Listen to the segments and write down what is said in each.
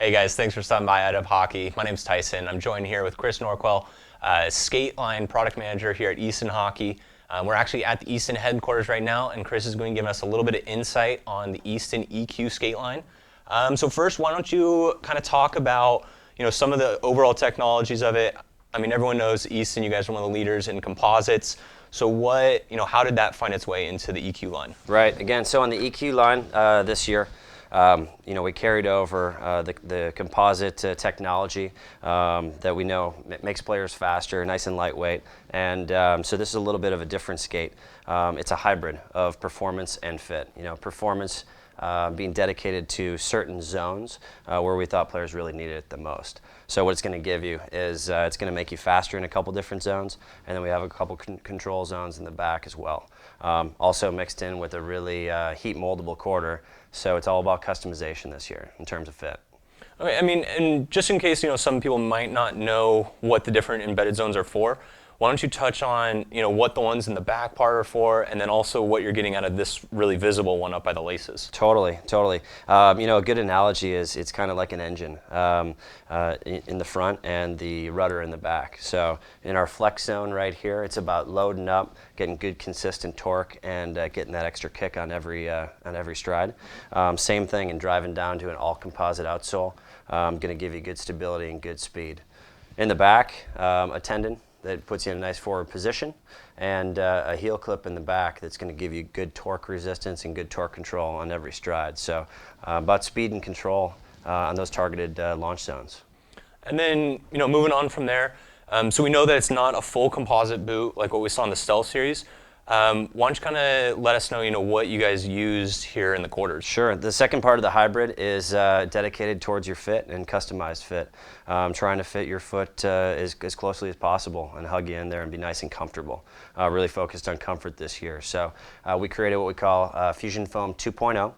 Hey guys, thanks for stopping by Out Hockey. My name's Tyson. I'm joined here with Chris Norquell, skate line product manager here at Easton Hockey. We're actually at the Easton headquarters right now, and Chris is going to give us a little bit of insight on the Easton EQ skate line. So first, why don't you kind of talk about some of the overall technologies of it. I mean, everyone knows Easton. You guys are one of the leaders in composites. So how did that find its way into the EQ line? Right. Again, so on the EQ line this year. We carried over the composite technology that we know makes players faster, nice and lightweight, and so this is a little bit of a different skate. It's a hybrid of performance and fit. Performance being dedicated to certain zones where we thought players really needed it the most. So what it's going to give you is it's going to make you faster in a couple different zones, and then we have a couple control zones in the back as well. Also mixed in with a really heat moldable quarter. So it's all about customization this year in terms of fit. Okay, I mean, and just in case some people might not know what the different embedded zones are for, why don't you touch on what the ones in the back part are for, and then also what you're getting out of this really visible one up by the laces. Totally. A good analogy is it's kind of like an engine in the front and the rudder in the back. So in our flex zone right here, it's about loading up, getting good consistent torque, and getting that extra kick on every stride. Same thing in driving down to an all composite outsole. Going to give you good stability and good speed. In the back, a tendon that puts you in a nice forward position, and a heel clip in the back that's going to give you good torque resistance and good torque control on every stride. So about speed and control on those targeted launch zones. And then moving on from there, so we know that it's not a full composite boot like what we saw in the Stealth series. Why don't you kind of let us know what you guys used here in the quarters? Sure. The second part of the hybrid is dedicated towards your fit and customized fit. Trying to fit your foot as closely as possible and hug you in there and be nice and comfortable. Really focused on comfort this year. So we created what we call Fusion Foam 2.0.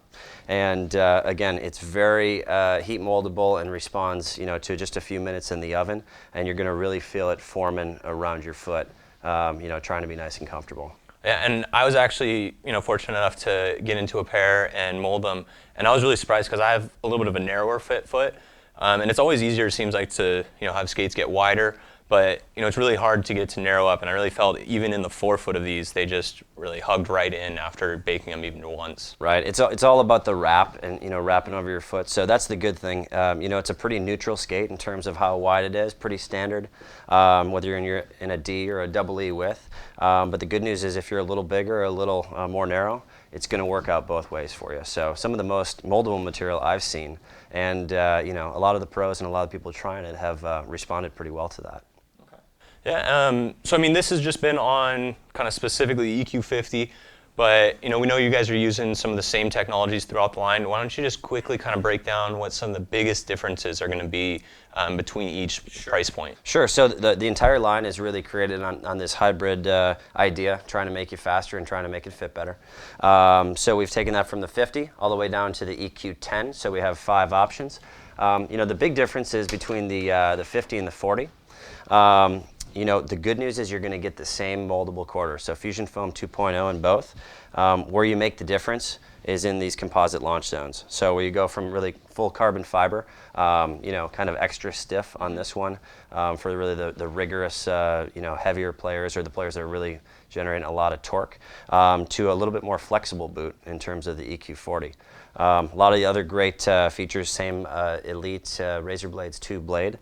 And again, it's very heat moldable and responds to just a few minutes in the oven. And you're going to really feel it forming around your foot, trying to be nice and comfortable. Yeah, and I was actually, fortunate enough to get into a pair and mold them, and I was really surprised because I have a little bit of a narrower fit foot, and it's always easier, it seems like, to have skates get wider, but it's really hard to get to narrow up, and I really felt even in the forefoot of these, they just really hugged right in after baking them even once. Right. It's all about the wrap and wrapping over your foot. So that's the good thing. It's a pretty neutral skate in terms of how wide it is, pretty standard, whether you're in a D or a double E width. But the good news is if you're a little bigger or a little more narrow, it's going to work out both ways for you. So some of the most moldable material I've seen, and a lot of the pros and a lot of people trying it have responded pretty well to that. Yeah, so I mean, this has just been on kind of specifically EQ50, but we know you guys are using some of the same technologies throughout the line. Why don't you just quickly kind of break down what some of the biggest differences are going to be between each price point? Sure. So the entire line is really created on this hybrid idea, trying to make you faster and trying to make it fit better. So we've taken that from the 50 all the way down to the EQ10. So we have 5 options. The big difference is between the 50 and the 40. The good news is you're going to get the same moldable quarter, so Fusion Foam 2.0 in both. Where you make the difference is in these composite launch zones. So where you go from really full carbon fiber, kind of extra stiff on this one for really the rigorous, heavier players or the players that are really generating a lot of torque, to a little bit more flexible boot in terms of the EQ40. A lot of the other great features, same Elite Razor Blades 2 blade,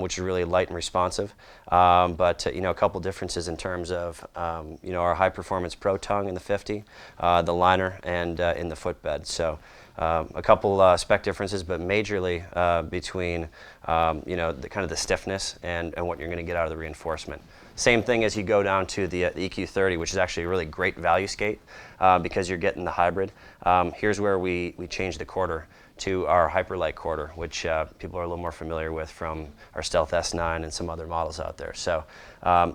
which is really light and responsive. But a couple differences in terms of our high performance Pro Tongue in the 50, the liner, and in the footbed. So a couple spec differences, but majorly between the kind of the stiffness and what you're going to get out of the reinforcement. Same thing as you go down to the EQ30, which is actually a really great value skate because you're getting the hybrid. Here's where we change the quarter to our Hyperlight quarter, which people are a little more familiar with from our Stealth S9 and some other models out there. So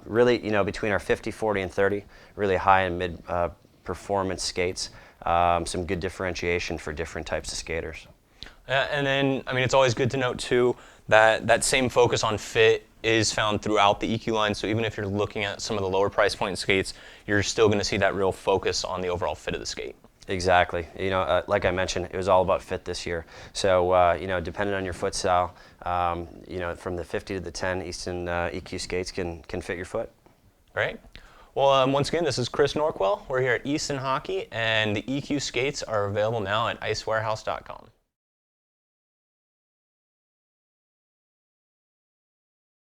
really, between our 50, 40, and 30, really high and mid performance skates, some good differentiation for different types of skaters. And then, I mean, it's always good to note too that that same focus on fit is found throughout the EQ line. So even if you're looking at some of the lower price point skates, you're still going to see that real focus on the overall fit of the skate. Exactly. Like I mentioned, it was all about fit this year. So, depending on your foot style, from the 50 to the 10, Easton EQ skates can fit your foot. Right? Well, once again, this is Chris Norquell. We're here at Easton Hockey, and the EQ skates are available now at icewarehouse.com.